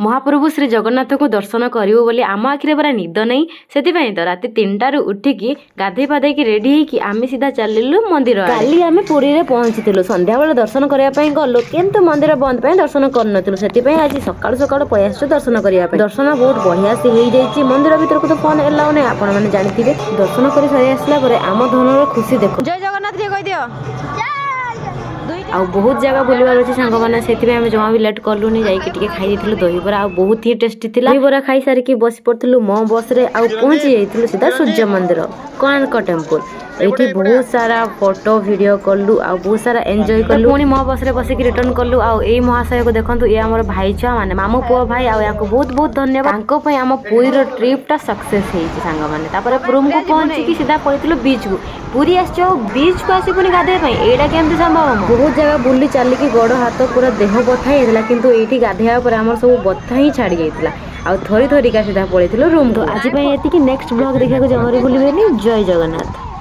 महाप्रभु श्री जगन्नाथ को दर्शन करू बोली आम आखिरे पूरा निद नहीं से तो राति 3टारू उठिकी गाधे पाधे रेडी होगी आम सीधा चलू मंदिर। काली आम पुरी में पहुंची संध्या बेले दर्शन करने गलु किंतु मंदिर बंद पे दर्शन करूँ से आज सकाल सकाल पयास दर्शन करने दर्शन बहुत बढ़िया से हो जाए। मंदिर भीतर को तो फोन एलाउ नहीं आपण मैंने जानते दर्शन कर सारी आसला आम धनर खुशी देख जय जगन्नाथ कह दियो आ बहुत जगह बुलवार अच्छे सांग मैंने से जमा भी लेट कलुनी जाकि खाई दहीबरा आ बहुत ही टेस्टी थी। दहीबरा खाई सारिकी बस पड़ू मो बस रे आ पहुंची जाइलु सीधा सूर्य मंदिर कोणार्क टेम्पल। ये बहुत सारा फोटो वीडियो कलु आ बहुत सारा एंजॉय कलु पुणी मो बस रे बसिक रिटर्न कलु। आ महाशय को देखु ये आम भाई छुआ मैंने मामू पुओ भाई आ बहुत बहुत धन्यवाद आम पुरी ट्रिपटा सक्सेस होने रूम को पहुंची सीधा पड़े बीच को पूरी बीच को आसी पुणी गाधे यहाँ केमती संभव बहुत जगह बुली चलिकी गोड़ हाथ पूरा देह बथा होता किंतु ये गाधेया पर आम सब बथा ही छाड़ी जाता आ थरी थरिका सीधा पड़े रूम। तो आज नेक्स्ट ब्लॉग देखा जमारे भूलिए। जय जगन्नाथ।